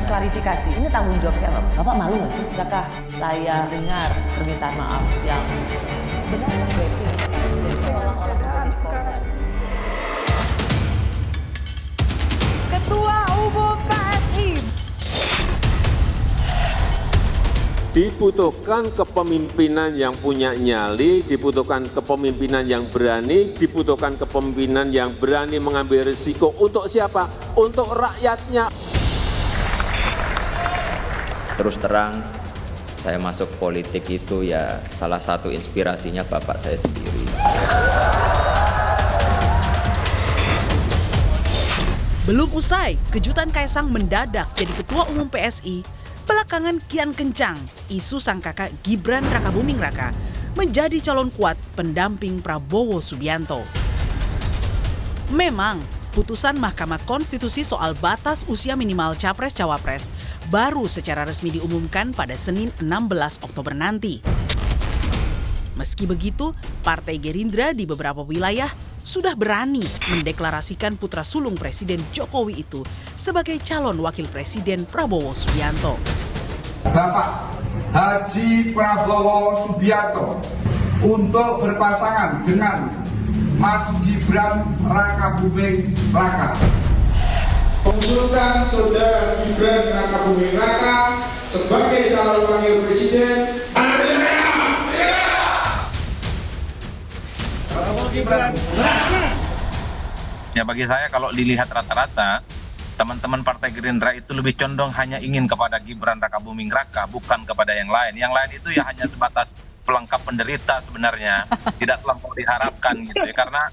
klarifikasi. Ini tanggung jawab siapa? Bapak malu nggak sih? Sudahkah saya dengar permintaan maaf yang benar berarti seolah-olah menjadi korban? Ketua Umum PSI. Dibutuhkan kepemimpinan yang punya nyali, dibutuhkan kepemimpinan yang berani, dibutuhkan kepemimpinan yang berani mengambil risiko. Untuk siapa? Untuk rakyatnya. Terus terang, saya masuk politik itu ya salah satu inspirasinya bapak saya sendiri. Belum usai, kejutan Kaisang mendadak jadi Ketua Umum PSI. Belakangan kian kencang isu sang kakak Gibran Rakabuming Raka menjadi calon kuat pendamping Prabowo Subianto. Memang, putusan Mahkamah Konstitusi soal batas usia minimal Capres-Cawapres baru secara resmi diumumkan pada Senin 16 Oktober nanti. Meski begitu, Partai Gerindra di beberapa wilayah sudah berani mendeklarasikan putra sulung Presiden Jokowi itu sebagai calon wakil Presiden Prabowo Subianto. Bapak Haji Prabowo Subianto untuk berpasangan dengan Mas Gibran Rakabuming Raka. Mengusulkan saudara Gibran Rakabuming Raka sebagai calon wakil presiden. Ya bagi saya kalau dilihat rata-rata, teman-teman Partai Gerindra itu lebih condong hanya ingin kepada Gibran Rakabuming Raka, bukan kepada yang lain. Yang lain itu ya hanya sebatas pelengkap penderita sebenarnya, tidak terlampau diharapkan gitu ya. Karena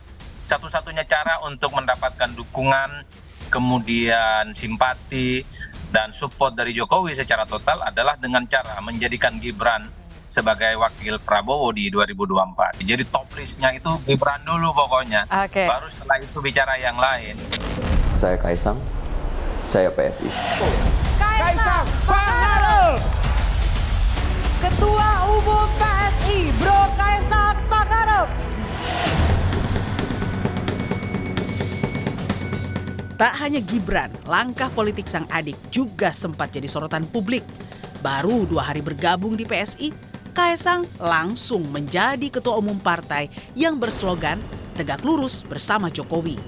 satu-satunya cara untuk mendapatkan dukungan, kemudian simpati, dan support dari Jokowi secara total adalah dengan cara menjadikan Gibran sebagai wakil Prabowo di 2024. Jadi top listnya itu Gibran dulu pokoknya. Baru setelah itu bicara yang lain. Saya Kaisang, saya PSI. Kaisang Pangarep. Ketua Umum PSI, Bro Kaisang Pangarep. Tak hanya Gibran, langkah politik sang adik juga sempat jadi sorotan publik. Baru 2 hari bergabung di PSI, Kaisang langsung menjadi ketua umum partai yang berslogan tegak lurus bersama Jokowi.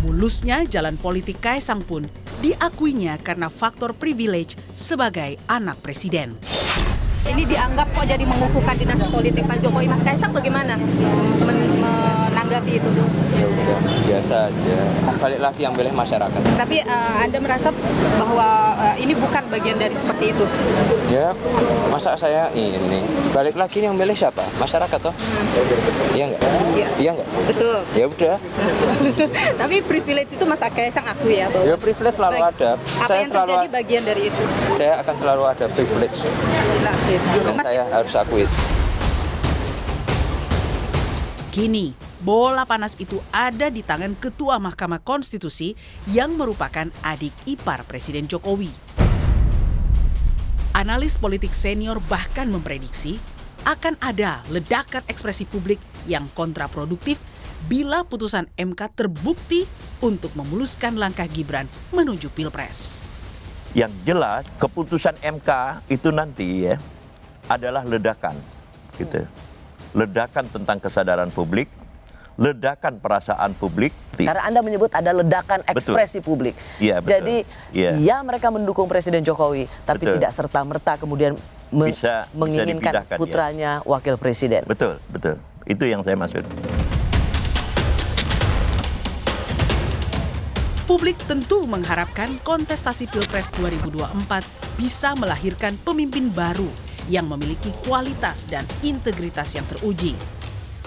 Mulusnya jalan politik Kaisang pun diakuinya karena faktor privilege sebagai anak presiden. Ini dianggap kok jadi mengukuhkan dinasti politik Pak Jokowi. Mas Kaisang bagaimana menanggapi itu? Ya udah, biasa aja. Balik lagi yang milih masyarakat. Tapi Anda merasa bahwa ini bukan bagian dari seperti itu? Ya, masa saya ini. Balik lagi yang milih siapa? Masyarakat toh? Iya enggak? Iya. Iya enggak? Betul. Ya udah. Tapi privilege itu Mas Kaisang aku ya bahwa Ya privilege selalu ada. Apa Saya yang selalu terjadi bagian dari itu? Saya akan selalu ada privilege. Nah, Dan saya harus akui. Kini, bola panas itu ada di tangan Ketua Mahkamah Konstitusi yang merupakan adik ipar Presiden Jokowi. Analis politik senior bahkan memprediksi akan ada ledakan ekspresi publik yang kontraproduktif bila putusan MK terbukti untuk memuluskan langkah Gibran menuju Pilpres. Yang jelas keputusan MK itu nanti ya adalah ledakan, gitu. Ledakan tentang kesadaran publik, ledakan perasaan publik. Karena Anda menyebut ada ledakan ekspresi publik. Iya, betul. Jadi ya mereka mendukung Presiden Jokowi, tapi Betul. tidak serta-merta kemudian Bisa menginginkan dipindahkan, putranya wakil presiden. Betul, betul. Itu yang saya maksud. Publik tentu mengharapkan kontestasi Pilpres 2024 bisa melahirkan pemimpin baru yang memiliki kualitas dan integritas yang teruji.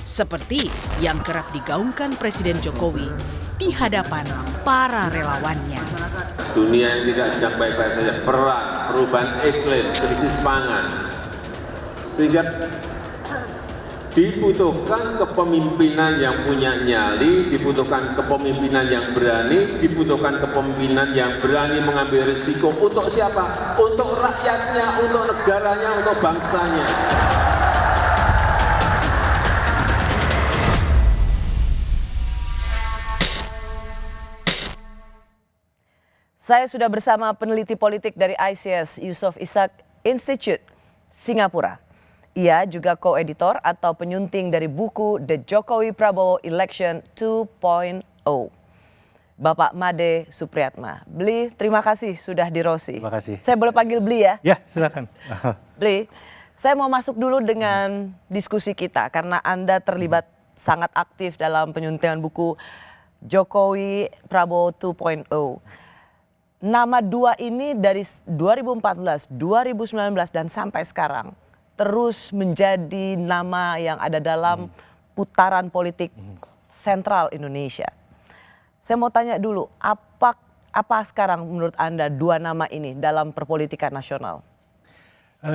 Seperti yang kerap digaungkan Presiden Jokowi di hadapan para relawannya. Dunia yang tidak sedang baik-baik saja, perang, perubahan iklim, krisis pangan. Sehingga dibutuhkan kepemimpinan yang punya nyali, dibutuhkan kepemimpinan yang berani, dibutuhkan kepemimpinan yang berani mengambil risiko. Untuk siapa? Untuk rakyatnya, untuk negaranya, untuk bangsanya. Saya sudah bersama peneliti politik dari ICS Yusof Ishak Institute, Singapura. Ia juga co-editor atau penyunting dari buku The Jokowi Prabowo Election 2.0. Bapak Made Supriyatma. Bli, terima kasih sudah di Rosi. Terima kasih. Saya boleh panggil Bli ya? Ya, silakan. Bli, saya mau masuk dulu dengan diskusi kita karena Anda terlibat sangat aktif dalam penyuntingan buku Jokowi Prabowo 2.0. Nama dua ini dari 2014, 2019 dan sampai sekarang terus menjadi nama yang ada dalam putaran politik sentral Indonesia. Saya mau tanya dulu, apa sekarang menurut Anda dua nama ini dalam perpolitikan nasional?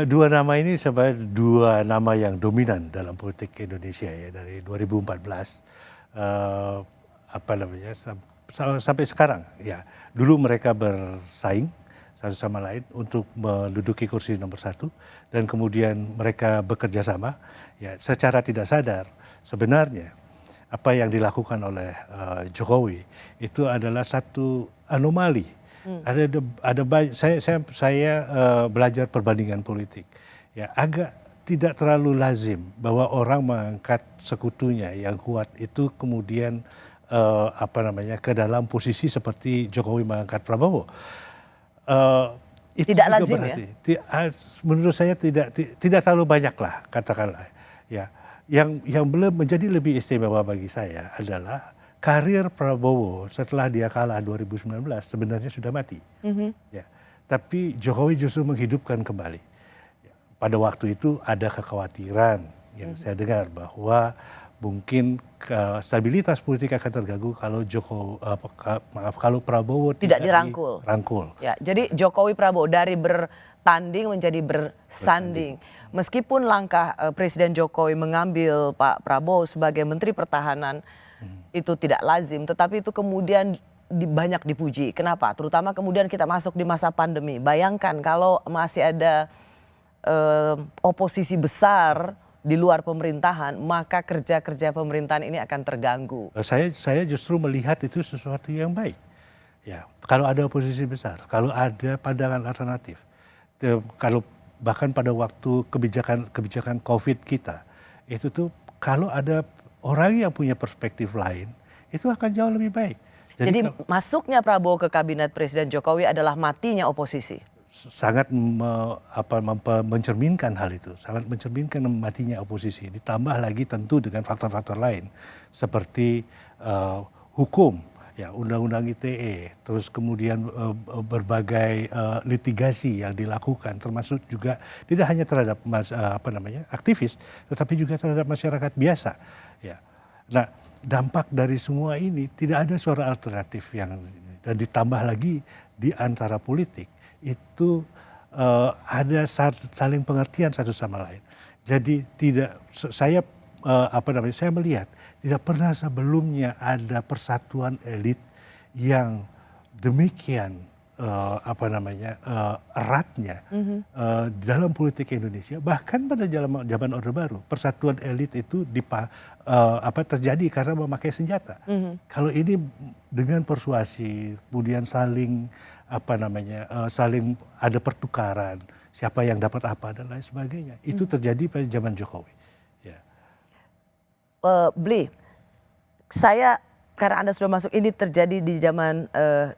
Dua nama ini sebenarnya dua nama yang dominan dalam politik Indonesia ya dari 2014 sampai sekarang ya. Dulu mereka bersaing satu sama lain untuk menduduki kursi nomor 1 dan kemudian mereka bekerja sama ya secara tidak sadar sebenarnya apa yang dilakukan oleh Jokowi itu adalah satu anomali. Saya belajar perbandingan politik ya agak tidak terlalu lazim bahwa orang mengangkat sekutunya yang kuat itu kemudian ke dalam posisi seperti Jokowi mengangkat Prabowo. Itu tidak juga lazim berarti, ya? menurut saya tidak terlalu banyak lah katakanlah ya. Yang belum menjadi lebih istimewa bagi saya adalah karir Prabowo setelah dia kalah 2019 sebenarnya sudah mati. Ya. Tapi Jokowi justru menghidupkan kembali. Pada waktu itu ada kekhawatiran yang saya dengar bahwa mungkin stabilitas politik akan terganggu kalau kalau Prabowo tidak dirangkul. Ya, jadi Jokowi Prabowo dari bertanding menjadi bersanding. Meskipun langkah Presiden Jokowi mengambil Pak Prabowo sebagai Menteri Pertahanan itu tidak lazim, tetapi itu kemudian banyak dipuji. Kenapa? Terutama kemudian kita masuk di masa pandemi. Bayangkan kalau masih ada oposisi besar di luar pemerintahan, maka kerja-kerja pemerintahan ini akan terganggu. Saya justru melihat itu sesuatu yang baik. Ya, kalau ada oposisi besar, kalau ada pandangan alternatif, kalau bahkan pada waktu kebijakan COVID kita, itu tuh kalau ada orang yang punya perspektif lain, itu akan jauh lebih baik. Jadi masuknya Prabowo ke kabinet Presiden Jokowi adalah matinya oposisi. Sangat mencerminkan hal itu, sangat mencerminkan matinya oposisi. Ditambah lagi tentu dengan faktor-faktor lain seperti hukum, ya undang-undang ITE, terus kemudian berbagai litigasi yang dilakukan, termasuk juga tidak hanya terhadap aktivis, tetapi juga terhadap masyarakat biasa. Ya, nah dampak dari semua ini tidak ada suara alternatif dan ditambah lagi di antara politik. Itu ada saling pengertian satu sama lain. Jadi saya melihat tidak pernah sebelumnya ada persatuan elit yang demikian eratnya dalam politik Indonesia. Bahkan pada zaman Orde Baru persatuan elit itu terjadi karena memakai senjata. Kalau ini dengan persuasi, kemudian saling ada pertukaran, siapa yang dapat apa dan lain sebagainya. Itu terjadi pada zaman Jokowi. Ya. Bli, karena Anda sudah masuk, ini terjadi di zaman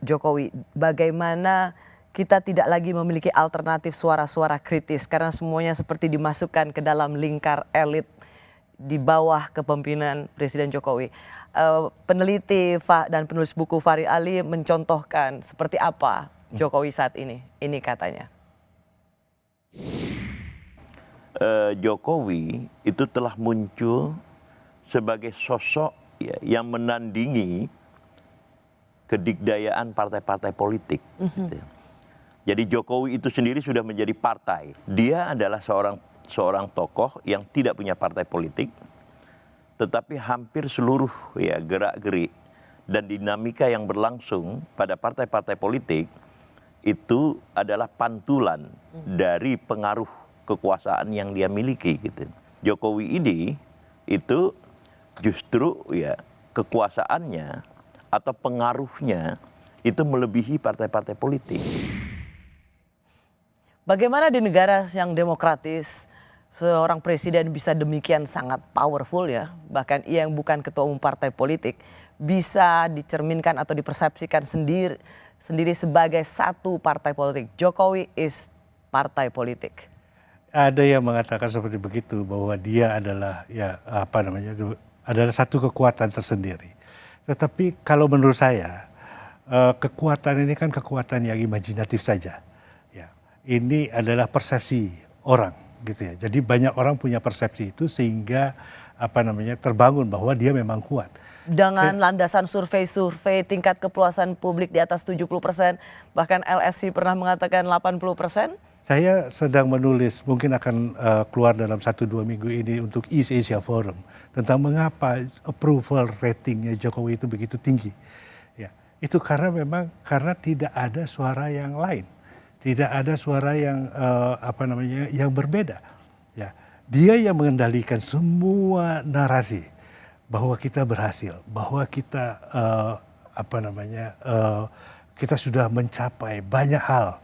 Jokowi. Bagaimana kita tidak lagi memiliki alternatif suara-suara kritis karena semuanya seperti dimasukkan ke dalam lingkar elit di bawah kepemimpinan Presiden Jokowi. Peneliti dan penulis buku Fahri Ali mencontohkan seperti apa Jokowi saat ini. Ini katanya. Jokowi itu telah muncul sebagai sosok yang menandingi kedikdayaan partai-partai politik. Gitu. Jadi Jokowi itu sendiri sudah menjadi partai. Dia adalah seorang tokoh yang tidak punya partai politik, tetapi hampir seluruh gerak-gerik dan dinamika yang berlangsung pada partai-partai politik itu adalah pantulan dari pengaruh kekuasaan yang dia miliki. Gitu. Jokowi ini itu justru kekuasaannya atau pengaruhnya itu melebihi partai-partai politik. Bagaimana di negara yang demokratis seorang presiden bisa demikian sangat powerful ya, bahkan ia yang bukan ketua umum partai politik bisa dicerminkan atau dipersepsikan sendiri sebagai satu partai politik. Jokowi is partai politik. Ada yang mengatakan seperti begitu, bahwa dia adalah adalah satu kekuatan tersendiri. Tetapi kalau menurut saya kekuatan ini kan kekuatan yang imajinatif saja. Ya, ini adalah persepsi orang, gitu ya. Jadi banyak orang punya persepsi itu sehingga terbangun bahwa dia memang kuat. Dengan landasan survei tingkat kepuasan publik di atas 70%, bahkan LSI pernah mengatakan 80%. Saya sedang menulis, mungkin akan keluar dalam 1-2 minggu ini untuk East Asia Forum, tentang mengapa approval ratingnya Jokowi itu begitu tinggi. Ya, itu karena tidak ada suara yang lain, tidak ada suara yang yang berbeda. Ya, dia yang mengendalikan semua narasi bahwa kita berhasil, bahwa kita kita sudah mencapai banyak hal.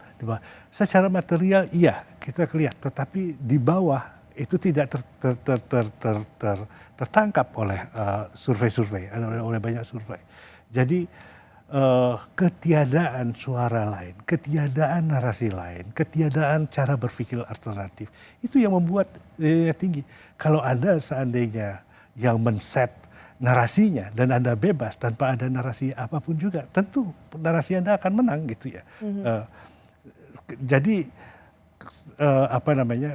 Secara material iya kita lihat, tetapi di bawah itu tidak tertangkap oleh survei-survei, oleh banyak survei. Jadi ketiadaan suara lain, ketiadaan narasi lain, ketiadaan cara berpikir alternatif, itu yang membuat tinggi. Kalau Anda seandainya yang men-set narasinya dan Anda bebas tanpa ada narasi apapun juga, tentu narasi Anda akan menang gitu ya. Jadi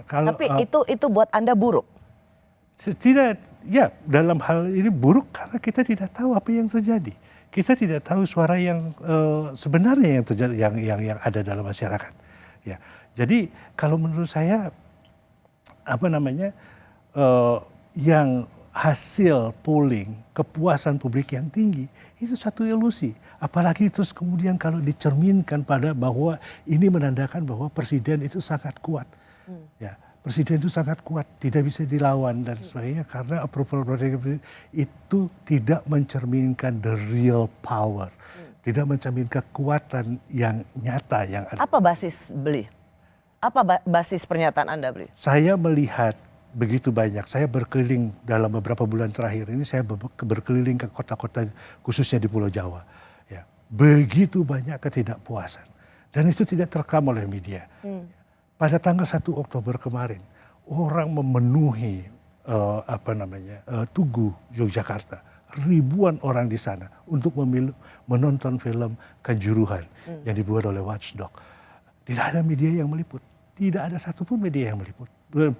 kalau tapi itu buat Anda buruk? Tidak, ya dalam hal ini buruk karena kita tidak tahu apa yang terjadi. Kita tidak tahu suara yang sebenarnya yang terjadi, yang ada dalam masyarakat. Ya, jadi kalau menurut saya yang hasil polling kepuasan publik yang tinggi itu satu ilusi. Apalagi terus kemudian kalau dicerminkan pada bahwa ini menandakan bahwa presiden itu sangat kuat. Ya, presiden itu sangat kuat, tidak bisa dilawan dan sebagainya, karena approval rating itu tidak mencerminkan the real power. Tidak mencerminkan kekuatan yang nyata yang ada. Apa basis beli? Apa basis pernyataan Anda beli? Saya melihat begitu banyak. Saya berkeliling dalam beberapa bulan terakhir ini, saya berkeliling ke kota-kota khususnya di Pulau Jawa. Ya, begitu banyak ketidakpuasan. Dan itu tidak terekam oleh media. Pada tanggal 1 Oktober kemarin, orang memenuhi Tugu Yogyakarta. Ribuan orang di sana untuk menonton film Kanjuruhan yang dibuat oleh Watchdog. Tidak ada media yang meliput. Tidak ada satupun media yang meliput.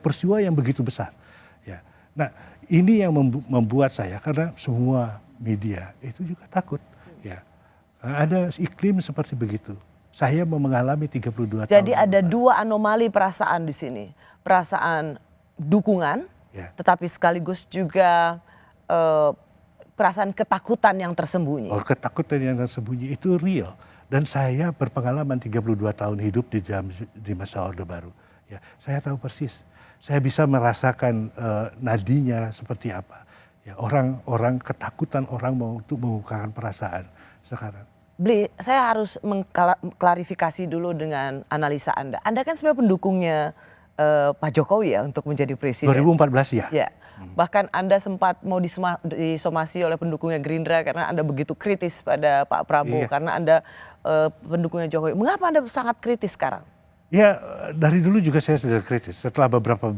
Peristiwa yang begitu besar. Ya. Nah, ini yang membuat saya, karena semua media itu juga takut. Ya. Ada iklim seperti begitu. Saya mengalami 32 tahun. Jadi ada dua anomali perasaan di sini. Perasaan dukungan, ya, tetapi sekaligus juga perasaan ketakutan yang tersembunyi. Oh, ketakutan yang tersembunyi itu real. Dan saya berpengalaman 32 tahun hidup di masa Orde Baru. Ya, saya tahu persis. Saya bisa merasakan nadinya seperti apa. Ya, orang ketakutan orang untuk mengungkapkan perasaan sekarang. Bli, saya harus mengklarifikasi dulu dengan analisa Anda. Anda kan sebenarnya pendukungnya Pak Jokowi ya untuk menjadi presiden. 2014 ya. Ya. Bahkan Anda sempat mau disomasi oleh pendukungnya Gerindra karena Anda begitu kritis pada Pak Prabowo. Iya. Karena Anda pendukungnya Jokowi. Mengapa Anda sangat kritis sekarang? Ya, dari dulu juga saya sudah kritis. Setelah beberapa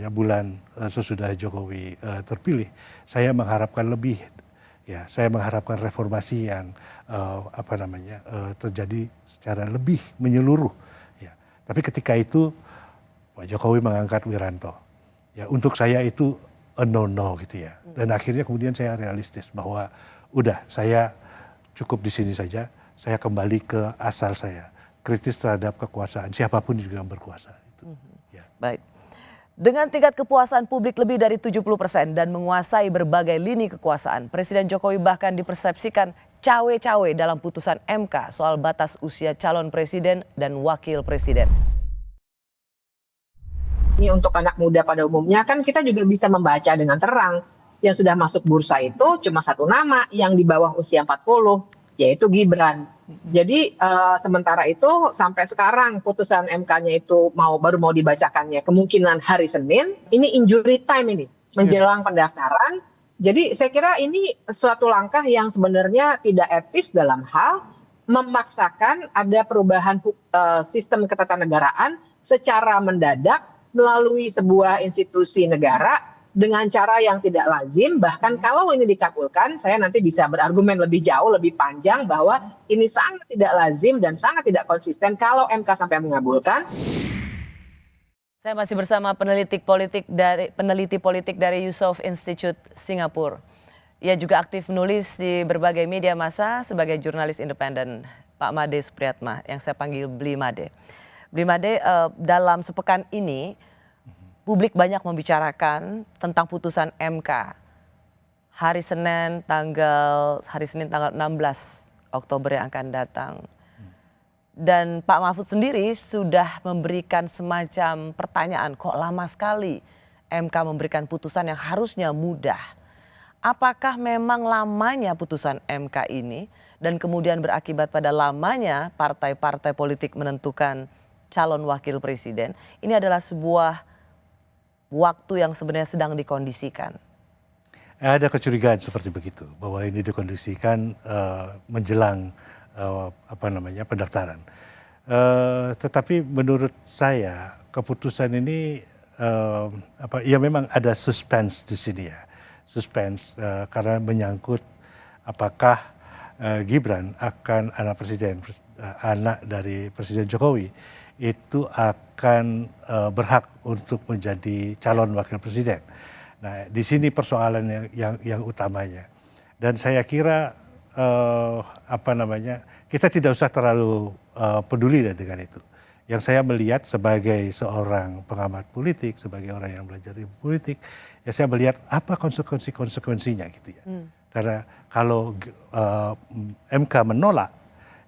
bulan sesudah Jokowi terpilih, saya mengharapkan lebih. Ya, saya mengharapkan reformasi yang terjadi secara lebih menyeluruh. Ya, tapi ketika itu Pak Jokowi mengangkat Wiranto. Ya, untuk saya itu a no gitu ya. Dan akhirnya kemudian saya realistis bahwa udah, saya cukup di sini saja. Saya kembali ke asal saya. Kritis terhadap kekuasaan, siapapun juga yang berkuasa. Itu. Ya. Baik. Dengan tingkat kepuasan publik lebih dari 70% dan menguasai berbagai lini kekuasaan, Presiden Jokowi bahkan dipersepsikan cawe-cawe dalam putusan MK soal batas usia calon presiden dan wakil presiden. Ini untuk anak muda pada umumnya kan kita juga bisa membaca dengan terang. Yang sudah masuk bursa itu cuma satu nama yang di bawah usia 40. yaitu Gibran. Jadi sementara itu sampai sekarang putusan MK-nya itu baru mau dibacakannya kemungkinan hari Senin. Ini injury time ini menjelang pendaftaran. Jadi saya kira ini suatu langkah yang sebenarnya tidak etis dalam hal memaksakan ada perubahan sistem ketatanegaraan secara mendadak melalui sebuah institusi negara dengan cara yang tidak lazim. Bahkan kalau ini dikabulkan, saya nanti bisa berargumen lebih jauh, lebih panjang bahwa ini sangat tidak lazim dan sangat tidak konsisten kalau MK sampai mengabulkan. Saya masih bersama peneliti politik dari Yusof Institute Singapura. Ia juga aktif menulis di berbagai media massa sebagai jurnalis independen, Pak Made Supriyatma, yang saya panggil Bli Made. Bli Made, dalam sepekan ini publik banyak membicarakan tentang putusan MK. Hari Senin tanggal 16 Oktober yang akan datang. Dan Pak Mahfud sendiri sudah memberikan semacam pertanyaan, kok lama sekali MK memberikan putusan yang harusnya mudah. Apakah memang lamanya putusan MK ini dan kemudian berakibat pada lamanya partai-partai politik menentukan calon wakil presiden, ini adalah sebuah waktu yang sebenarnya sedang dikondisikan? Ada kecurigaan seperti begitu, bahwa ini dikondisikan menjelang pendaftaran. Tetapi menurut saya keputusan ini ya memang ada suspense di sini ya, suspense karena menyangkut apakah Gibran akan anak dari Presiden Jokowi itu akan berhak untuk menjadi calon wakil presiden. Nah, di sini persoalan yang utamanya. Dan saya kira kita tidak usah terlalu peduli dengan itu. Yang saya melihat sebagai seorang pengamat politik, sebagai orang yang belajar di politik, ya saya melihat apa konsekuensinya gitu ya. Karena kalau MK menolak,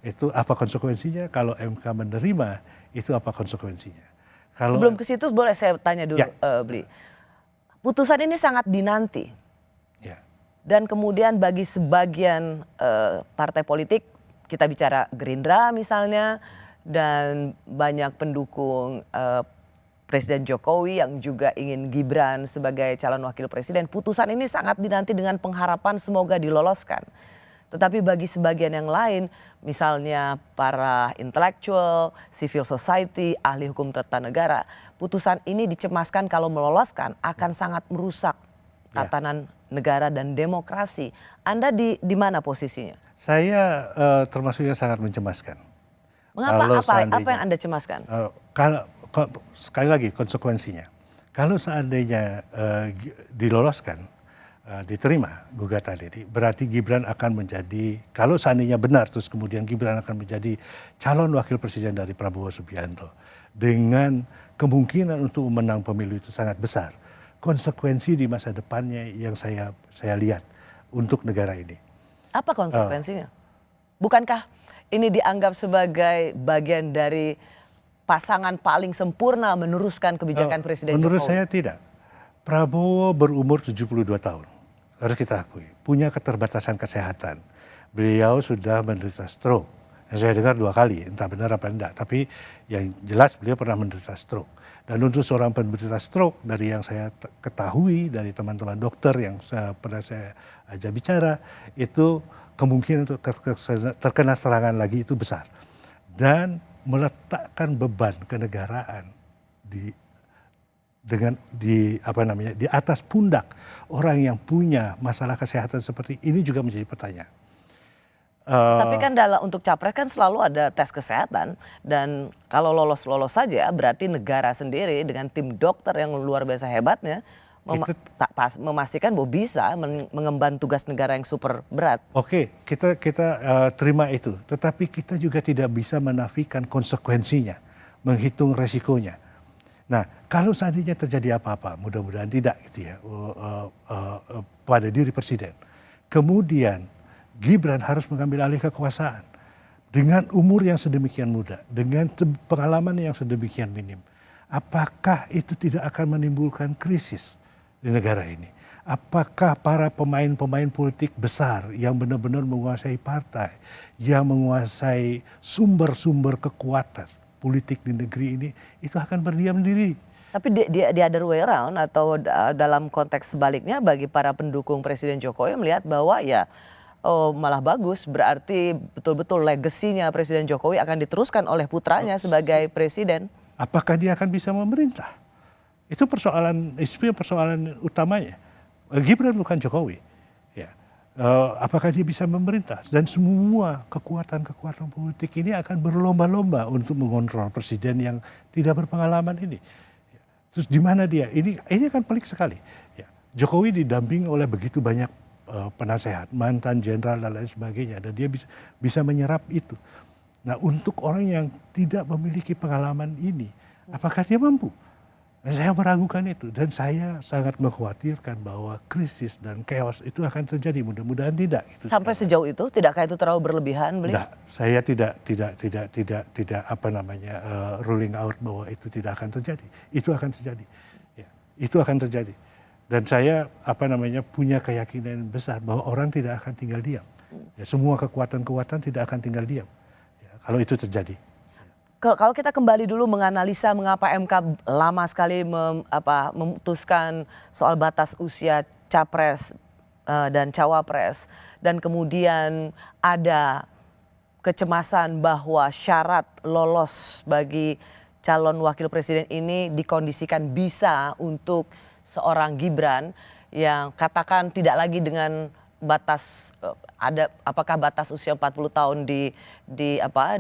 itu apa konsekuensinya? Kalau MK menerima, itu apa konsekuensinya? Kalau sebelum ke situ boleh saya tanya dulu, ya. Bli. Putusan ini sangat dinanti. Ya. Dan kemudian bagi sebagian partai politik, kita bicara Gerindra misalnya, dan banyak pendukung Presiden Jokowi yang juga ingin Gibran sebagai calon wakil presiden, putusan ini sangat dinanti dengan pengharapan semoga diloloskan. Tetapi bagi sebagian yang lain, misalnya para intelektual, civil society, ahli hukum tata negara, putusan ini dicemaskan kalau meloloskan akan sangat merusak tatanan negara dan demokrasi. Anda di mana posisinya? Saya termasuk yang sangat mencemaskan. Mengapa? Apa yang Anda cemaskan? Sekali lagi konsekuensinya. Kalau seandainya diloloskan, diterima gugatan ini, berarti Gibran akan menjadi, kalau seandainya benar, terus kemudian Gibran akan menjadi calon wakil presiden dari Prabowo Subianto. Dengan kemungkinan untuk menang pemilu itu sangat besar. Konsekuensi di masa depannya yang saya lihat untuk negara ini. Apa konsekuensinya? Bukankah ini dianggap sebagai bagian dari pasangan paling sempurna meneruskan kebijakan Presiden Jokowi? Menurut saya tidak. Prabowo berumur 72 tahun. Harus kita akui. Punya keterbatasan kesehatan. Beliau sudah menderita stroke. Yang saya dengar 2 kali, entah benar apa enggak. Tapi yang jelas beliau pernah menderita stroke. Dan untuk seorang penderita stroke, dari yang saya ketahui, dari teman-teman dokter yang pernah saya ajak bicara, itu kemungkinan untuk terkena serangan lagi itu besar. Dan meletakkan beban kenegaraan di atas pundak orang yang punya masalah kesehatan seperti ini juga menjadi pertanyaan. Tapi kan untuk capres kan selalu ada tes kesehatan, dan kalau lolos saja berarti negara sendiri dengan tim dokter yang luar biasa hebatnya memastikan bahwa bisa mengemban tugas negara yang super berat. Oke, kita terima itu, tetapi kita juga tidak bisa menafikan konsekuensinya, menghitung resikonya. Nah, kalau seandainya terjadi apa-apa, mudah-mudahan tidak gitu ya, pada diri presiden. Kemudian Gibran harus mengambil alih kekuasaan dengan umur yang sedemikian muda, dengan pengalaman yang sedemikian minim. Apakah itu tidak akan menimbulkan krisis di negara ini? Apakah para pemain-pemain politik besar yang benar-benar menguasai partai, yang menguasai sumber-sumber kekuatan politik di negeri ini, itu akan berdiam diri? Tapi di other way around atau dalam konteks sebaliknya bagi para pendukung Presiden Jokowi melihat bahwa ya malah bagus, berarti betul-betul legasinya Presiden Jokowi akan diteruskan oleh putranya sebagai presiden. Apakah dia akan bisa memerintah? Itu persoalan utamanya. Gibran bukan Jokowi. Ya. Apakah dia bisa memerintah? Dan semua kekuatan-kekuatan politik ini akan berlomba-lomba untuk mengontrol presiden yang tidak berpengalaman ini. Terus di mana dia? Ini akan pelik sekali. Ya. Jokowi didampingi oleh begitu banyak penasehat, mantan jenderal dan lain sebagainya, dan dia bisa menyerap itu. Nah, untuk orang yang tidak memiliki pengalaman ini, apakah dia mampu? Saya meragukan itu, dan saya sangat mengkhawatirkan bahwa krisis dan chaos itu akan terjadi. Mudah-mudahan tidak. Sampai sejauh itu, tidakkah itu terlalu berlebihan, beliau? Tidak, saya tidak ruling out bahwa itu tidak akan terjadi. Itu akan terjadi. Ya, itu akan terjadi. Dan saya punya keyakinan besar bahwa orang tidak akan tinggal diam. Ya, semua kekuatan-kekuatan tidak akan tinggal diam. Ya, kalau itu terjadi. Kalau kita kembali dulu menganalisa mengapa MK lama sekali memutuskan soal batas usia capres dan cawapres, dan kemudian ada kecemasan bahwa syarat lolos bagi calon wakil presiden ini dikondisikan bisa untuk seorang Gibran yang katakan tidak lagi dengan batas apakah batas usia 40 tahun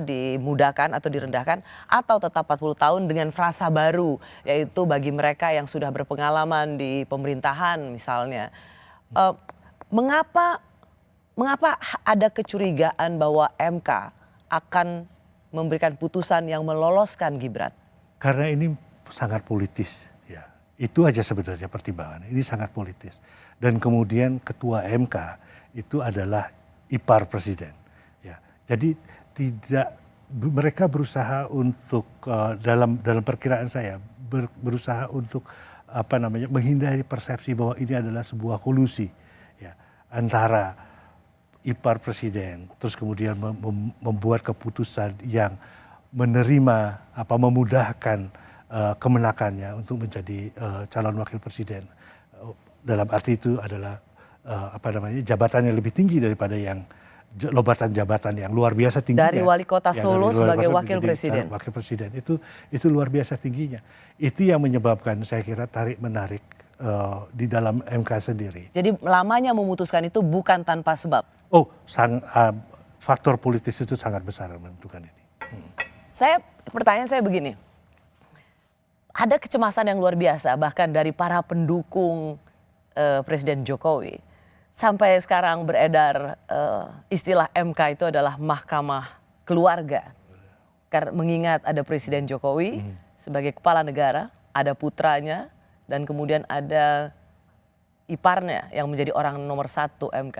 dimudahkan atau direndahkan, atau tetap 40 tahun dengan frasa baru, yaitu bagi mereka yang sudah berpengalaman di pemerintahan misalnya. Mengapa ada kecurigaan bahwa MK akan memberikan putusan yang meloloskan Gibran? Karena ini sangat politis. Ya. Itu aja sebenarnya pertimbangan. Ini sangat politis. Dan kemudian ketua MK itu adalah ipar presiden. Ya, jadi mereka berusaha untuk dalam perkiraan saya berusaha untuk menghindari persepsi bahwa ini adalah sebuah kolusi ya, antara ipar presiden, terus kemudian membuat keputusan yang memudahkan kemenakannya untuk menjadi calon wakil presiden. Dalam arti itu adalah jabatan yang lebih tinggi daripada yang lobatan jabatan yang luar biasa tingginya. Dari wali kota Solo sebagai wakil presiden. Wakil presiden itu luar biasa tingginya. Itu yang menyebabkan saya kira tarik menarik di dalam MK sendiri. Jadi lamanya memutuskan itu bukan tanpa sebab. Faktor politis itu sangat besar menentukan ini. Pertanyaan saya begini. Ada kecemasan yang luar biasa bahkan dari para pendukung Presiden Jokowi. Sampai sekarang beredar istilah MK itu adalah mahkamah keluarga. Karena mengingat ada Presiden Jokowi sebagai kepala negara, ada putranya, dan kemudian ada iparnya yang menjadi orang nomor 1 MK.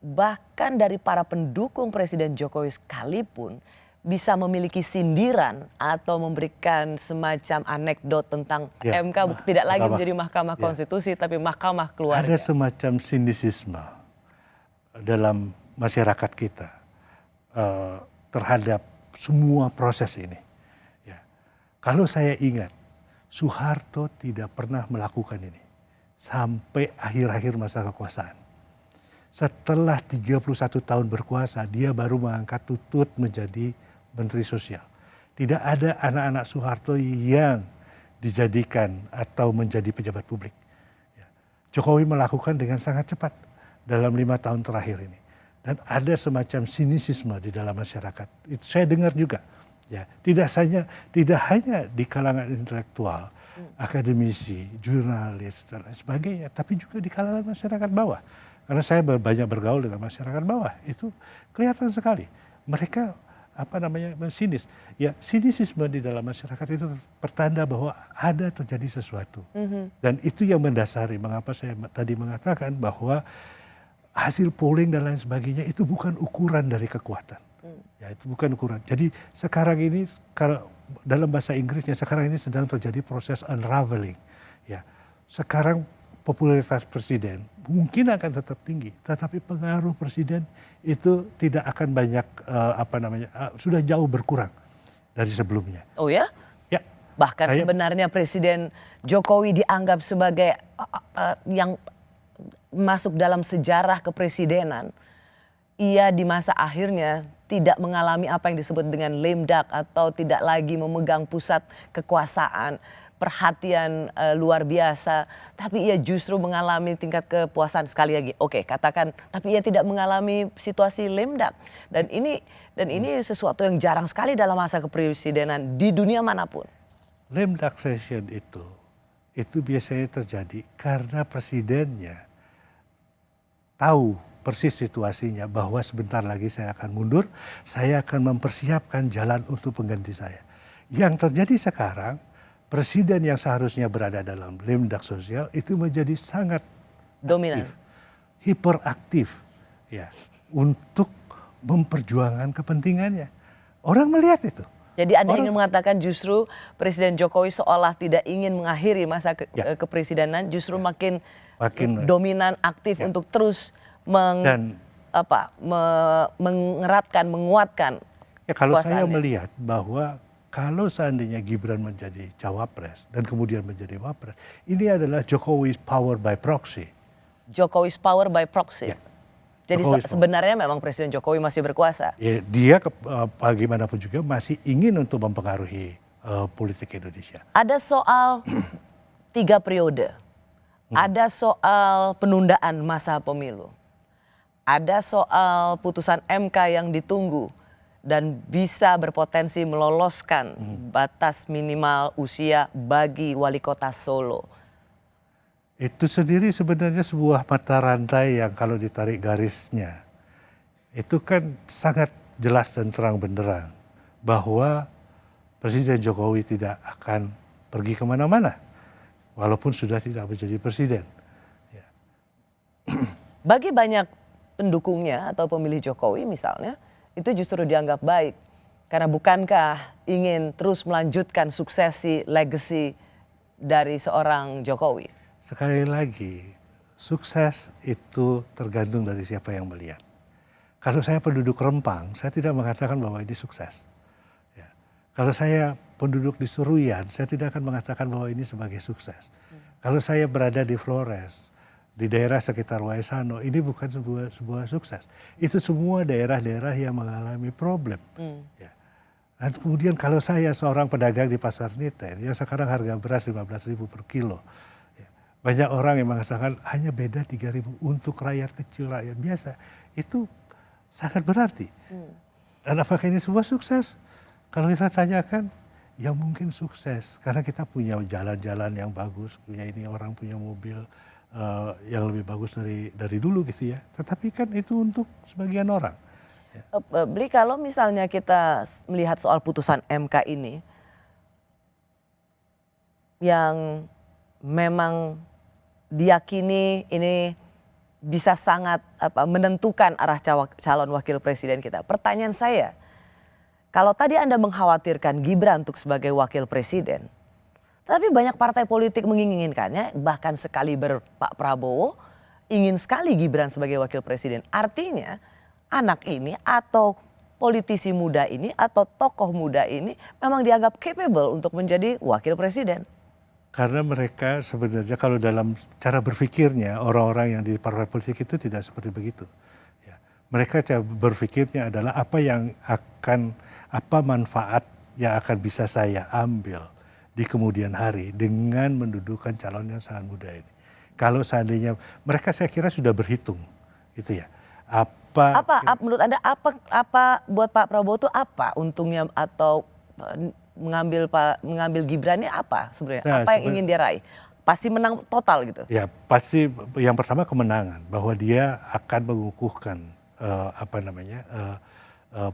Bahkan dari para pendukung Presiden Jokowi sekalipun bisa memiliki sindiran atau memberikan semacam anekdot tentang MK tidak lagi menjadi Mahkamah Konstitusi tapi Mahkamah Keluarga. Ada semacam sinisisme dalam masyarakat kita terhadap semua proses ini. Ya. Kalau saya ingat, Soeharto tidak pernah melakukan ini sampai akhir-akhir masa kekuasaan. Setelah 31 tahun berkuasa, dia baru mengangkat Tutut menjadi Menteri Sosial. Tidak ada anak-anak Soeharto yang dijadikan atau menjadi pejabat publik. Jokowi melakukan dengan sangat cepat dalam 5 tahun terakhir ini. Dan ada semacam sinisisme di dalam masyarakat. Itu saya dengar juga. Ya, tidak hanya di kalangan intelektual, akademisi, jurnalis, dan lain sebagainya, tapi juga di kalangan masyarakat bawah. Karena saya banyak bergaul dengan masyarakat bawah, itu kelihatan sekali. Mereka sinis. Ya, sinisisme di dalam masyarakat itu pertanda bahwa ada terjadi sesuatu. Dan itu yang mendasari mengapa saya tadi mengatakan bahwa hasil polling dan lain sebagainya itu bukan ukuran dari kekuatan. Ya, itu bukan ukuran. Jadi sekarang ini dalam bahasa Inggrisnya sekarang ini sedang terjadi proses unraveling. Ya. Sekarang popularitas presiden mungkin akan tetap tinggi, tetapi pengaruh presiden itu tidak akan banyak sudah jauh berkurang dari sebelumnya. Oh ya? Ya. Bahkan sebenarnya Presiden Jokowi dianggap sebagai yang masuk dalam sejarah kepresidenan. Ia di masa akhirnya tidak mengalami apa yang disebut dengan lame duck atau tidak lagi memegang pusat kekuasaan, perhatian luar biasa, tapi ia justru mengalami tingkat kepuasan sekali lagi. Oke, katakan, tapi ia tidak mengalami situasi lame duck. Dan ini sesuatu yang jarang sekali dalam masa kepresidenan di dunia manapun. Lame duck session itu biasanya terjadi karena presidennya tahu persis situasinya bahwa sebentar lagi saya akan mundur, saya akan mempersiapkan jalan untuk pengganti saya. Yang terjadi sekarang, presiden yang seharusnya berada dalam lame duck sosial itu menjadi sangat dominan, hiperaktif, ya, untuk memperjuangkan kepentingannya. Orang melihat itu. Jadi Anda ingin mengatakan justru Presiden Jokowi seolah tidak ingin mengakhiri masa kepresidenan, justru makin dominan, aktif untuk terus mengeratkan, menguatkan. Ya, kalau saya melihat bahwa kalau seandainya Gibran menjadi cawapres dan kemudian menjadi wapres, ini adalah Jokowi's power by proxy. Jokowi's power by proxy. Ya. Jadi sebenarnya memang Presiden Jokowi masih berkuasa. Ya, dia bagaimanapun juga masih ingin untuk mempengaruhi politik Indonesia. Ada soal 3 periode, ada soal penundaan masa pemilu, ada soal putusan MK yang ditunggu dan bisa berpotensi meloloskan batas minimal usia bagi wali kota Solo. Itu sendiri sebenarnya sebuah mata rantai yang kalau ditarik garisnya, itu kan sangat jelas dan terang benderang bahwa Presiden Jokowi tidak akan pergi kemana-mana, walaupun sudah tidak menjadi presiden. Ya. Bagi banyak pendukungnya atau pemilih Jokowi misalnya, itu justru dianggap baik. Karena bukankah ingin terus melanjutkan suksesi, legacy dari seorang Jokowi? Sekali lagi, sukses itu tergantung dari siapa yang melihat. Kalau saya penduduk Rempang, saya tidak mengatakan bahwa ini sukses. Ya. Kalau saya penduduk di Seruyan, saya tidak akan mengatakan bahwa ini sebagai sukses. Kalau saya berada di Flores, di daerah sekitar Waisano, ini bukan sebuah sukses. Itu semua daerah-daerah yang mengalami problem. Ya. Dan kemudian kalau saya seorang pedagang di Pasar Niter, yang sekarang harga beras 15.000 per kilo, banyak orang yang mengatakan hanya beda 3.000 untuk rakyat kecil, rakyat biasa. Itu sangat berarti. Dan apakah ini sebuah sukses? Kalau kita tanyakan, ya mungkin sukses. Karena kita punya jalan-jalan yang bagus, punya ini orang punya mobil yang lebih bagus dari dulu gitu ya. Tetapi kan itu untuk sebagian orang. Ya. Bli, kalau misalnya kita melihat soal putusan MK ini, yang memang diyakini ini bisa sangat menentukan arah calon wakil presiden kita. Pertanyaan saya, kalau tadi Anda mengkhawatirkan Gibran untuk sebagai wakil presiden, tapi banyak partai politik menginginkannya, bahkan sekaliber Pak Prabowo ingin sekali Gibran sebagai wakil presiden. Artinya anak ini atau politisi muda ini atau tokoh muda ini memang dianggap capable untuk menjadi wakil presiden. Karena mereka sebenarnya kalau dalam cara berpikirnya orang-orang yang di partai politik itu tidak seperti begitu. Ya. Mereka cara berpikirnya adalah apa manfaat yang akan bisa saya ambil di kemudian hari dengan mendudukan calon yang sangat muda ini. Kalau seandainya mereka saya kira sudah berhitung, gitu ya. Menurut Anda apa buat Pak Prabowo itu apa untungnya atau mengambil Gibran ini apa sebenarnya? Apa yang ingin dia raih? Pasti menang total gitu? Ya pasti yang pertama kemenangan, bahwa dia akan mengukuhkan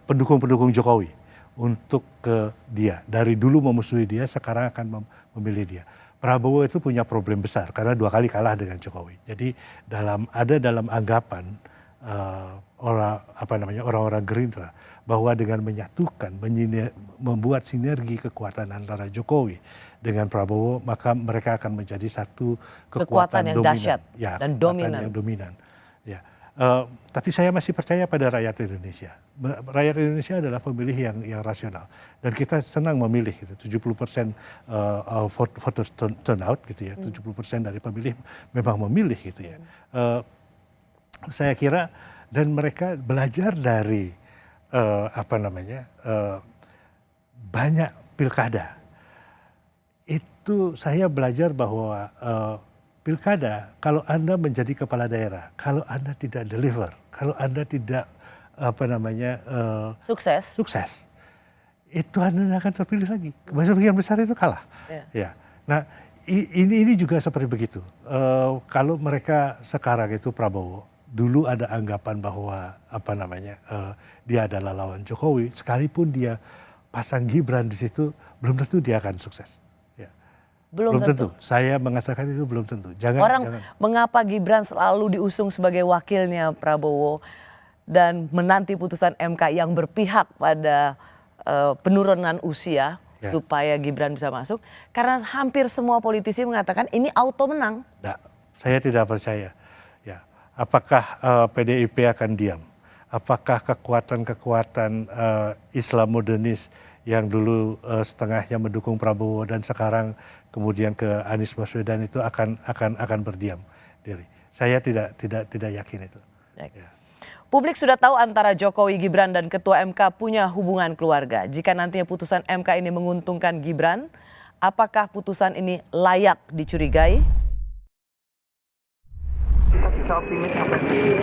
pendukung-pendukung Jokowi untuk ke dia. Dari dulu memusuhi dia, sekarang akan memilih dia. Prabowo itu punya problem besar karena 2 kali kalah dengan Jokowi. Jadi dalam anggapan orang-orang Gerindra bahwa dengan menyatukan, membuat sinergi kekuatan antara Jokowi dengan Prabowo, maka mereka akan menjadi satu Kekuatan kekuatan yang dominan. dahsyat Ya, dan kekuatan dominan. yang dominan. Ya. Tapi saya masih percaya pada rakyat Indonesia. Rakyat Indonesia adalah pemilih yang rasional, dan kita senang memilih gitu. 70% voters turnout gitu ya, 70% dari pemilih memang memilih gitu ya. Saya kira, dan mereka belajar dari banyak pilkada. Itu saya belajar bahwa pilkada, kalau Anda menjadi kepala daerah, kalau Anda tidak deliver, kalau Anda tidak sukses, itu Anda akan terpilih lagi. Sebagian besar itu kalah. Ya. Nah, ini juga seperti begitu. Kalau mereka sekarang itu Prabowo, dulu ada anggapan bahwa dia adalah lawan Jokowi, sekalipun dia pasang Gibran di situ, belum tentu dia akan sukses. Ya. Belum tentu. Saya mengatakan itu belum tentu. Jangan. Mengapa Gibran selalu diusung sebagai wakilnya Prabowo dan menanti putusan MK yang berpihak pada penurunan usia supaya Gibran bisa masuk? Karena hampir semua politisi mengatakan ini auto menang. Nah, saya tidak percaya. Ya. Apakah PDIP akan diam? Apakah kekuatan-kekuatan Islam modernis yang dulu setengahnya mendukung Prabowo dan sekarang kemudian ke Anies Baswedan itu akan berdiam diri? Saya tidak yakin itu. Ya. Publik sudah tahu antara Jokowi, Gibran dan Ketua MK punya hubungan keluarga. Jika nantinya putusan MK ini menguntungkan Gibran, apakah putusan ini layak dicurigai? Optimis apa sih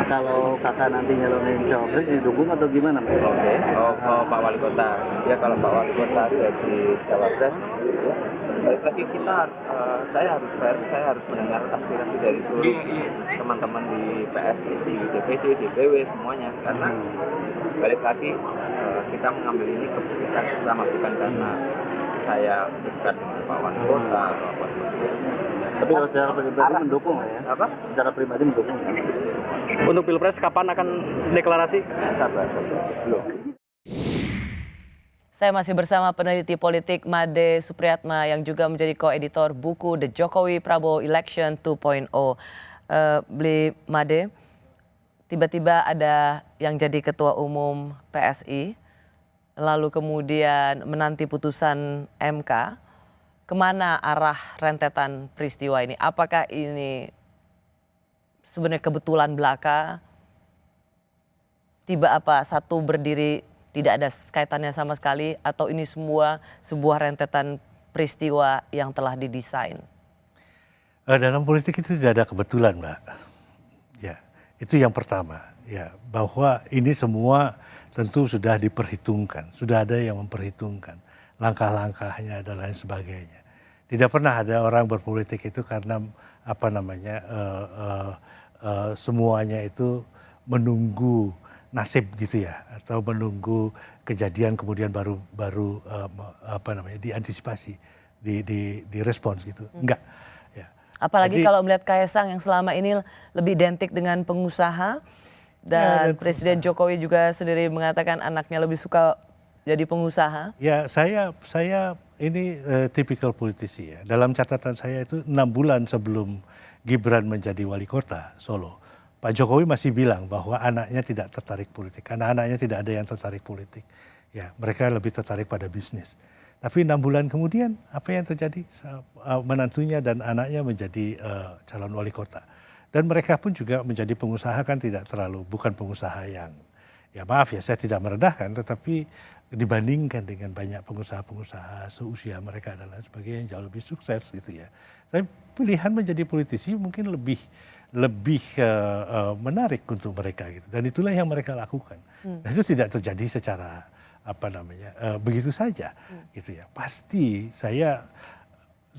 kalau kakak nanti nyalonin cawapres didukung atau gimana? Oke. Oh, Pak Wali Kota. Ya kalau Pak Wali Kota jadi cawapres, balik lagi saya harus fair, saya harus mendengar aspirasi dari seluruh teman-teman di PSI, di DPD, DPW semuanya. Karena balik lagi kita mengambil ini keputusan bersama, bukan karena saya dekat dengan Pak Wali Kota atau apa seperti itu. Tapi kalau secara pribadi mendukung ya? Apa? Secara pribadi mendukung ya? Untuk Pilpres kapan akan deklarasi? Sabar. Belum. Saya masih bersama peneliti politik Made Supriyatna yang juga menjadi koeditor buku The Jokowi Prabowo Election 2.0. Beli Made, tiba-tiba ada yang jadi ketua umum PSI, lalu kemudian menanti putusan MK. Kemana arah rentetan peristiwa ini? Apakah ini sebenarnya kebetulan belaka? Tiba apa satu berdiri tidak ada kaitannya sama sekali, atau ini semua sebuah rentetan peristiwa yang telah didesain? Dalam politik itu tidak ada kebetulan, Mbak. Ya, itu yang pertama. Ya, bahwa ini semua tentu sudah diperhitungkan, sudah ada yang memperhitungkan langkah-langkahnya dan lain sebagainya. Tidak pernah ada orang berpolitik itu karena semuanya itu menunggu nasib gitu ya, atau menunggu kejadian kemudian baru diantisipasi, direspons gitu. Enggak. Ya. Apalagi kalau melihat Kaesang yang selama ini lebih identik dengan pengusaha, dan Presiden Jokowi juga sendiri mengatakan anaknya lebih suka jadi pengusaha. Ya, saya ini tipikal politisi ya. Dalam catatan saya itu 6 bulan sebelum Gibran menjadi wali kota Solo, Pak Jokowi masih bilang bahwa anaknya tidak tertarik politik. Anak-anaknya tidak ada yang tertarik politik. Ya, mereka lebih tertarik pada bisnis. Tapi 6 bulan kemudian apa yang terjadi? Menantunya dan anaknya menjadi calon wali kota. Dan mereka pun juga menjadi pengusaha, kan tidak terlalu, bukan pengusaha yang, ya maaf ya saya tidak merendahkan, tetapi dibandingkan dengan banyak pengusaha-pengusaha seusia mereka dan lain sebagainya yang jauh lebih sukses gitu ya. Tapi pilihan menjadi politisi mungkin lebih menarik untuk mereka gitu. Dan itulah yang mereka lakukan. Dan itu tidak terjadi secara begitu saja gitu ya. Pasti saya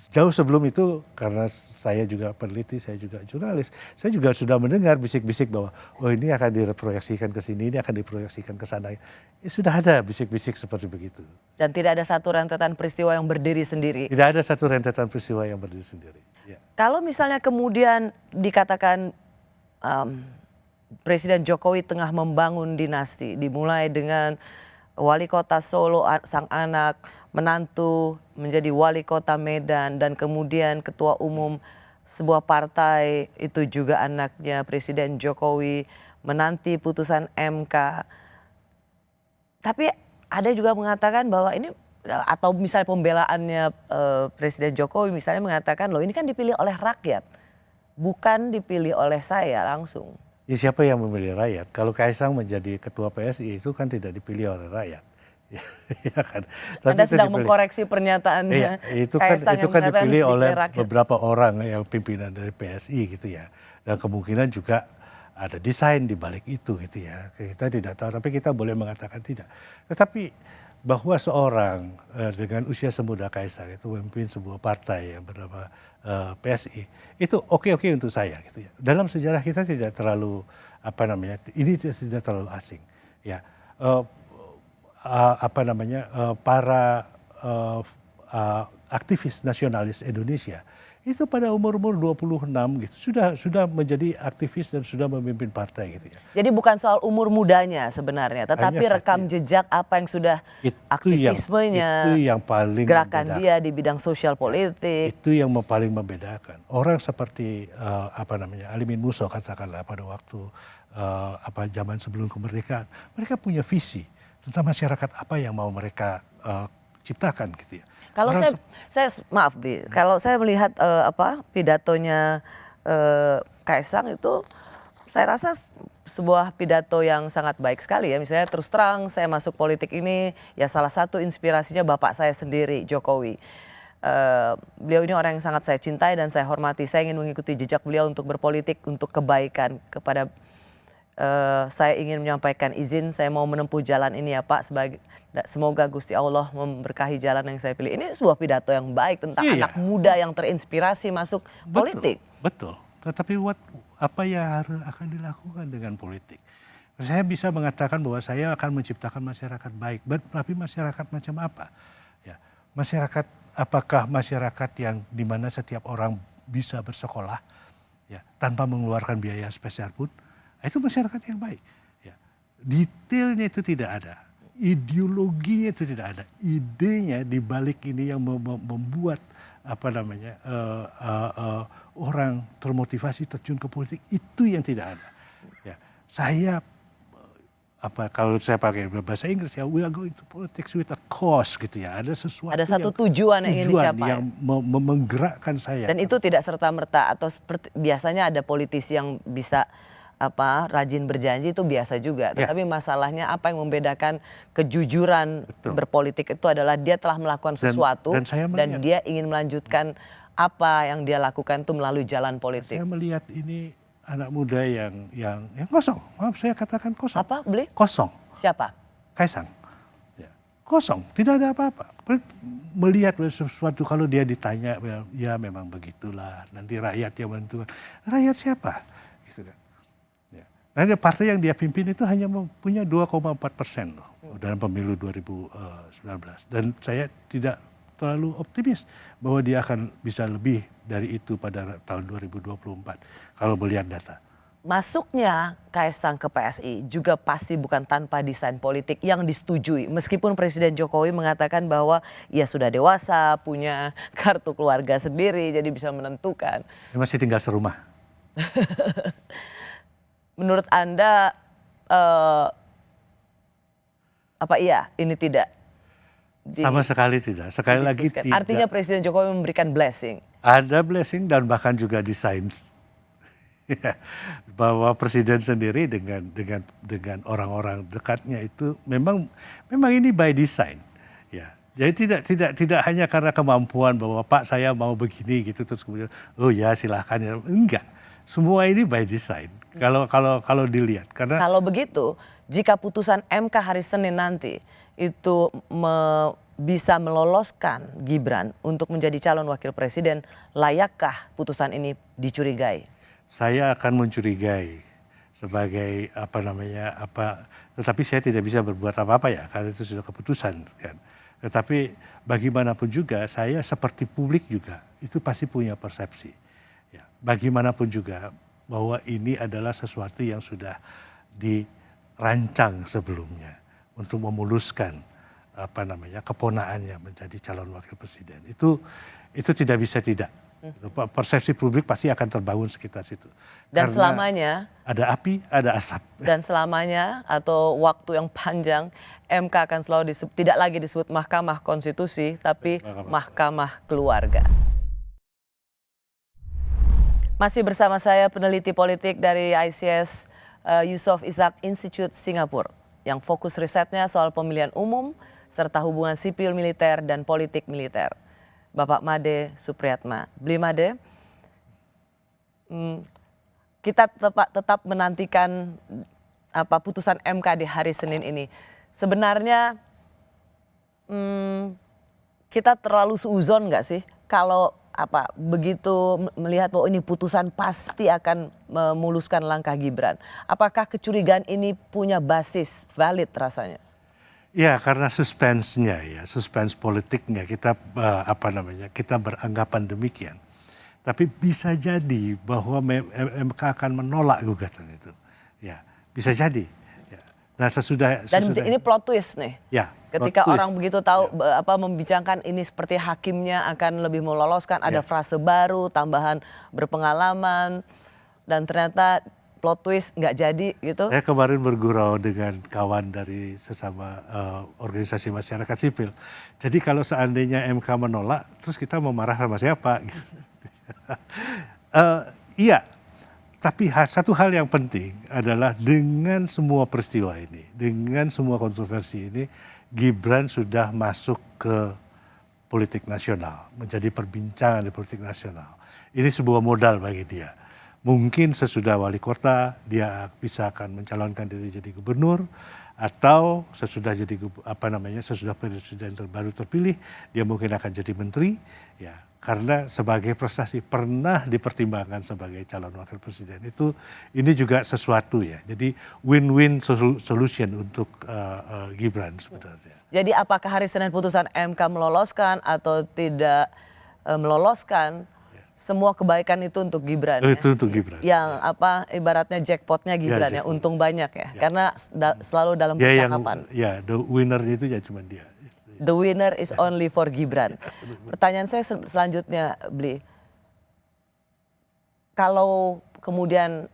jauh sebelum itu, karena saya juga peneliti, saya juga jurnalis, saya juga sudah mendengar bisik-bisik bahwa ini akan diproyeksikan ke sini, ini akan diproyeksikan ke sana. Sudah ada bisik-bisik seperti begitu. Dan tidak ada satu rentetan peristiwa yang berdiri sendiri. Tidak ada satu rentetan peristiwa yang berdiri sendiri. Ya. Kalau misalnya kemudian dikatakan Presiden Jokowi tengah membangun dinasti, dimulai dengan wali kota Solo, sang anak, menantu menjadi wali kota Medan, dan kemudian ketua umum sebuah partai itu juga anaknya Presiden Jokowi, menanti putusan MK. Tapi ada juga mengatakan bahwa ini, atau misalnya pembelaannya Presiden Jokowi misalnya mengatakan, loh ini kan dipilih oleh rakyat, bukan dipilih oleh saya langsung. Ya, siapa yang memilih rakyat? Kalau Kaisang menjadi ketua PSI itu kan tidak dipilih oleh rakyat. Ya kan? Tapi Anda sedang mengkoreksi pernyataannya. Iya, itu kan dipilih oleh beberapa orang yang pimpinan dari PSI gitu ya. Dan kemungkinan juga ada desain di balik itu gitu ya. Kita tidak tahu, tapi kita boleh mengatakan tidak. Tetapi bahwa seorang dengan usia semuda Kaisang itu memimpin sebuah partai yang bernama PSI, itu oke untuk saya gitu ya. Dalam sejarah kita tidak terlalu ini tidak terlalu asing ya. Para aktivis nasionalis Indonesia itu pada umur-umur 26 gitu sudah menjadi aktivis dan sudah memimpin partai gitu ya. Jadi bukan soal umur mudanya sebenarnya, tetapi rekam jejak apa yang sudah aktivismenya, itu yang paling gerakan dia di bidang sosial politik. Itu yang paling membedakan. Orang seperti Alimin Musso katakanlah pada waktu zaman sebelum kemerdekaan, mereka punya visi tentang masyarakat apa yang mau mereka ciptakan gitu ya. Kalau kalau saya melihat pidatonya Kaisang itu, saya rasa sebuah pidato yang sangat baik sekali ya. Misalnya terus terang saya masuk politik ini ya salah satu inspirasinya bapak saya sendiri, Jokowi. Beliau ini orang yang sangat saya cintai dan saya hormati. Saya ingin mengikuti jejak beliau untuk berpolitik untuk kebaikan kepada. Saya ingin menyampaikan izin, saya mau menempuh jalan ini ya Pak, semoga Gusti Allah memberkahi jalan yang saya pilih. Ini sebuah pidato yang baik tentang anak muda yang terinspirasi masuk politik. Betul. Tetapi apa yang akan dilakukan dengan politik? Saya bisa mengatakan bahwa saya akan menciptakan masyarakat baik, tapi masyarakat macam apa? Ya, masyarakat, apakah masyarakat yang dimana setiap orang bisa bersekolah ya tanpa mengeluarkan biaya spesial pun? Itu masyarakat yang baik. Ya. Detailnya itu tidak ada, ideologinya itu tidak ada, idenya di balik ini yang membuat orang termotivasi terjun ke politik itu yang tidak ada. Ya. Saya kalau saya pakai bahasa Inggris ya, we are going to politics with a cause gitu ya. Ada sesuatu. Ada satu tujuan yang ingin dicapai. Yang menggerakkan saya. Dan itu tidak serta-merta atau biasanya ada politisi yang bisa rajin berjanji, itu biasa juga. Tetapi masalahnya apa yang membedakan kejujuran berpolitik itu adalah dia telah melakukan sesuatu dan dia ingin melanjutkan apa yang dia lakukan itu melalui jalan politik. Saya melihat ini anak muda yang kosong. Maaf saya katakan kosong. Apa beli? Kosong. Siapa? Kaisang. Ya. Kosong, tidak ada apa-apa. Melihat sesuatu kalau dia ditanya, ya memang begitulah. Nanti rakyat yang menentukan. Rakyat siapa? Gitu kan. Nah, partai yang dia pimpin itu hanya punya 2,4% loh dalam pemilu 2019. Dan saya tidak terlalu optimis bahwa dia akan bisa lebih dari itu pada tahun 2024 kalau melihat data. Masuknya Kaisang ke PSI juga pasti bukan tanpa desain politik yang disetujui. Meskipun Presiden Jokowi mengatakan bahwa ia sudah dewasa, punya kartu keluarga sendiri, jadi bisa menentukan. Dia masih tinggal serumah. Menurut Anda, ini tidak? Sama sekali tidak. Sekali lagi tidak. Artinya Presiden Jokowi memberikan blessing? Ada blessing dan bahkan juga desain. Bahwa Presiden sendiri dengan orang-orang dekatnya itu memang ini by design. Ya. Jadi tidak hanya karena kemampuan bahwa Pak saya mau begini gitu terus kemudian oh ya silahkan ya. Enggak. Semua ini by design. Kalau dilihat, karena kalau begitu, jika putusan MK hari Senin nanti itu bisa meloloskan Gibran untuk menjadi calon wakil presiden, layakkah putusan ini dicurigai? Saya akan mencurigai sebagai tetapi saya tidak bisa berbuat apa-apa ya, karena itu sudah keputusan kan. Tetapi bagaimanapun juga, saya seperti publik juga itu pasti punya persepsi. Ya, bagaimanapun juga bahwa ini adalah sesuatu yang sudah dirancang sebelumnya untuk memuluskan keponaannya menjadi calon wakil presiden. Itu tidak bisa tidak. Persepsi publik pasti akan terbangun sekitar situ. Dan karena selamanya ada api, ada asap. Dan selamanya atau waktu yang panjang MK akan selalu tidak lagi disebut Mahkamah Konstitusi tapi Mahkamah Keluarga. Masih bersama saya peneliti politik dari ICS Yusof Ishak Institute Singapura yang fokus risetnya soal pemilihan umum serta hubungan sipil militer dan politik militer. Bapak Made Supriyatna. Bli Made, kita tetap menantikan putusan MK di hari Senin ini. Sebenarnya kita terlalu seuzon nggak sih kalau begitu melihat bahwa ini putusan pasti akan memuluskan langkah Gibran. Apakah kecurigaan ini punya basis valid rasanya? Ya, karena suspense-nya ya, suspense politiknya kita kita beranggapan demikian. Tapi bisa jadi bahwa MK akan menolak gugatan itu. Ya, bisa jadi. Ya. Nah, sesudah ini plot twist nih. Ya. Ketika orang begitu tahu membicarakan ini seperti hakimnya akan lebih meloloskan, ada frase baru, tambahan berpengalaman, dan ternyata plot twist nggak jadi gitu. Saya kemarin bergurau dengan kawan dari sesama organisasi masyarakat sipil. Jadi kalau seandainya MK menolak, terus kita mau marah sama siapa? Iya, tapi satu hal yang penting adalah dengan semua peristiwa ini, dengan semua kontroversi ini, Gibran sudah masuk ke politik nasional, menjadi perbincangan di politik nasional. Ini sebuah modal bagi dia. Mungkin sesudah wali kota dia bisa akan mencalonkan diri jadi gubernur, atau sesudah jadi sesudah presiden baru terpilih dia mungkin akan jadi menteri, ya, karena sebagai prestasi pernah dipertimbangkan sebagai calon wakil presiden. Ini juga sesuatu ya. Jadi win-win solution untuk Gibran sebenarnya. Jadi apakah hari Senin putusan MK meloloskan atau tidak meloloskan, semua kebaikan itu untuk Gibran. Itu untuk Gibran. Yang ibaratnya jackpotnya Gibran ya, untung banyak ya. Karena selalu dalam percakapan. The winner-nya itu ya cuma dia. The winner is only for Gibran. Pertanyaan saya selanjutnya, Bli. Kalau kemudian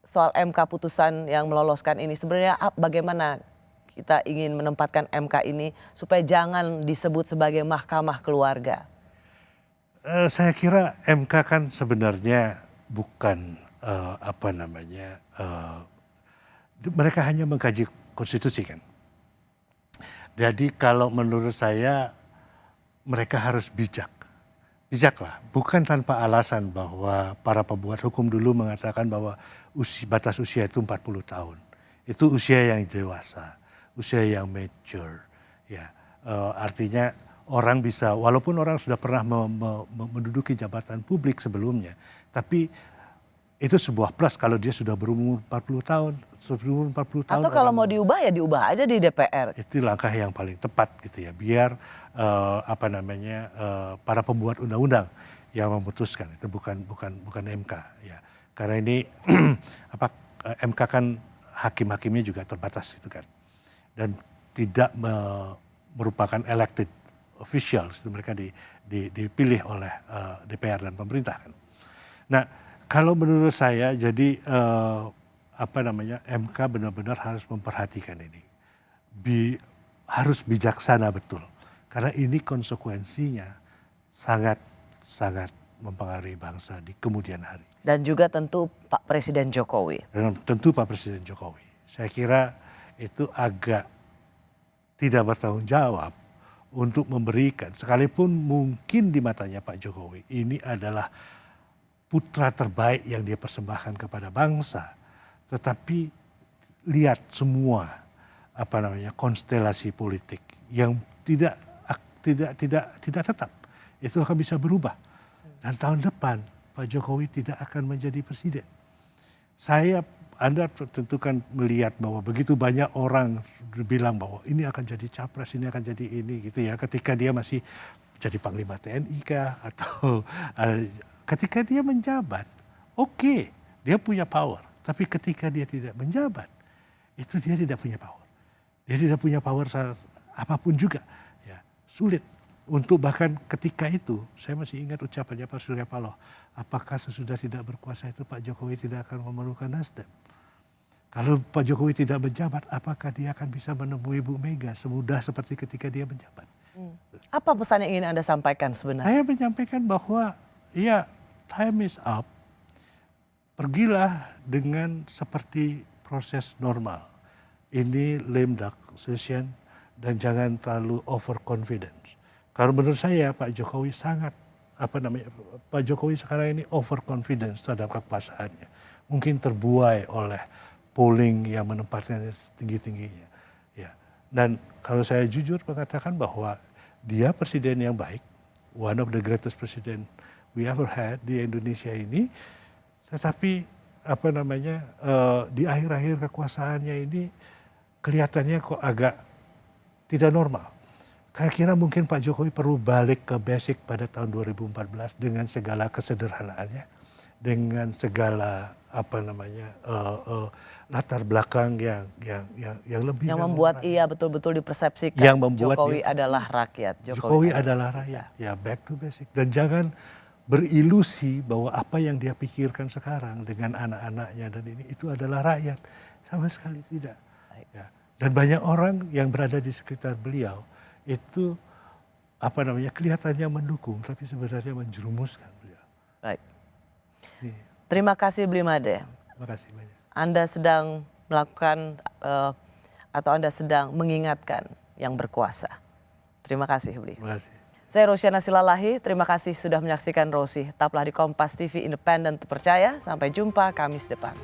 soal MK putusan yang meloloskan ini, sebenarnya bagaimana kita ingin menempatkan MK ini supaya jangan disebut sebagai mahkamah keluarga? Saya kira MK kan sebenarnya bukan mereka hanya mengkaji konstitusi kan. Jadi kalau menurut saya mereka harus bijaklah, bukan tanpa alasan bahwa para pembuat hukum dulu mengatakan bahwa batas usia itu 40 tahun. Itu usia yang dewasa, usia yang mature, ya. Artinya orang bisa, walaupun orang sudah pernah menduduki jabatan publik sebelumnya, tapi itu sebuah plus kalau dia sudah berumur 40 tahun. Atau kalau mau diubah ya diubah aja di DPR. Itu langkah yang paling tepat gitu ya, biar para pembuat undang-undang yang memutuskan, itu bukan MK ya. Karena ini MK kan hakim-hakimnya juga terbatas itu kan. Dan tidak merupakan elected officials, mereka dipilih oleh DPR dan pemerintah kan. Nah, kalau menurut saya jadi MK benar-benar harus memperhatikan ini. Harus bijaksana betul. Karena ini konsekuensinya sangat mempengaruhi bangsa di kemudian hari. Dan juga tentu Pak Presiden Jokowi. Dan tentu Pak Presiden Jokowi. Saya kira itu agak tidak bertanggung jawab untuk memberikan, sekalipun mungkin di matanya Pak Jokowi ini adalah putra terbaik yang dia persembahkan kepada bangsa, tetapi lihat semua konstelasi politik yang tidak tetap, itu akan bisa berubah. Dan tahun depan Pak Jokowi tidak akan menjadi presiden. Anda tentu kan melihat bahwa begitu banyak orang bilang bahwa ini akan jadi capres, ini akan jadi ini gitu ya, ketika dia masih jadi Panglima TNI kah, atau ketika dia menjabat, oke, dia punya power. Tapi ketika dia tidak menjabat, itu dia tidak punya power. Dia tidak punya power apapun juga. Ya, sulit. Untuk bahkan ketika itu, saya masih ingat ucapannya Pak Surya Paloh, apakah sesudah tidak berkuasa itu Pak Jokowi tidak akan memerlukan Nasdem? Kalau Pak Jokowi tidak menjabat, apakah dia akan bisa menemui Bu Mega semudah seperti ketika dia menjabat? Apa pesan yang ingin Anda sampaikan sebenarnya? Saya menyampaikan bahwa ya time is up. Pergilah dengan seperti proses normal. Ini lame duck session dan jangan terlalu overconfident. Karena menurut saya Pak Jokowi sangat Pak Jokowi sekarang ini overconfidence terhadap kekuasaannya. Mungkin terbuai oleh polling yang menempatkannya tinggi-tingginya. Ya. Dan kalau saya jujur mengatakan bahwa dia presiden yang baik, one of the greatest president we ever had di Indonesia ini, tetapi di akhir-akhir kekuasaannya ini kelihatannya kok agak tidak normal. Saya kira mungkin Pak Jokowi perlu balik ke basic pada tahun 2014 dengan segala kesederhanaannya, dengan segala latar belakang yang lebih yang membuat ia betul-betul dipersepsikan yang membuat Jokowi adalah rakyat. Jokowi adalah rakyat. Ya, back to basic. Dan jangan berilusi bahwa apa yang dia pikirkan sekarang dengan anak-anaknya dan ini itu adalah rakyat. Sama sekali tidak. Ya. Dan banyak orang yang berada di sekitar beliau itu kelihatannya mendukung tapi sebenarnya menjerumuskan beliau. Baik. Terima kasih Blimade. Terima kasih banyak. Anda sedang melakukan atau Anda sedang mengingatkan yang berkuasa. Terima kasih Bli. Terima kasih. Saya Rosyana Silalahi, terima kasih sudah menyaksikan Rosi. Tetaplah di Kompas TV Independen Terpercaya. Sampai jumpa Kamis depan.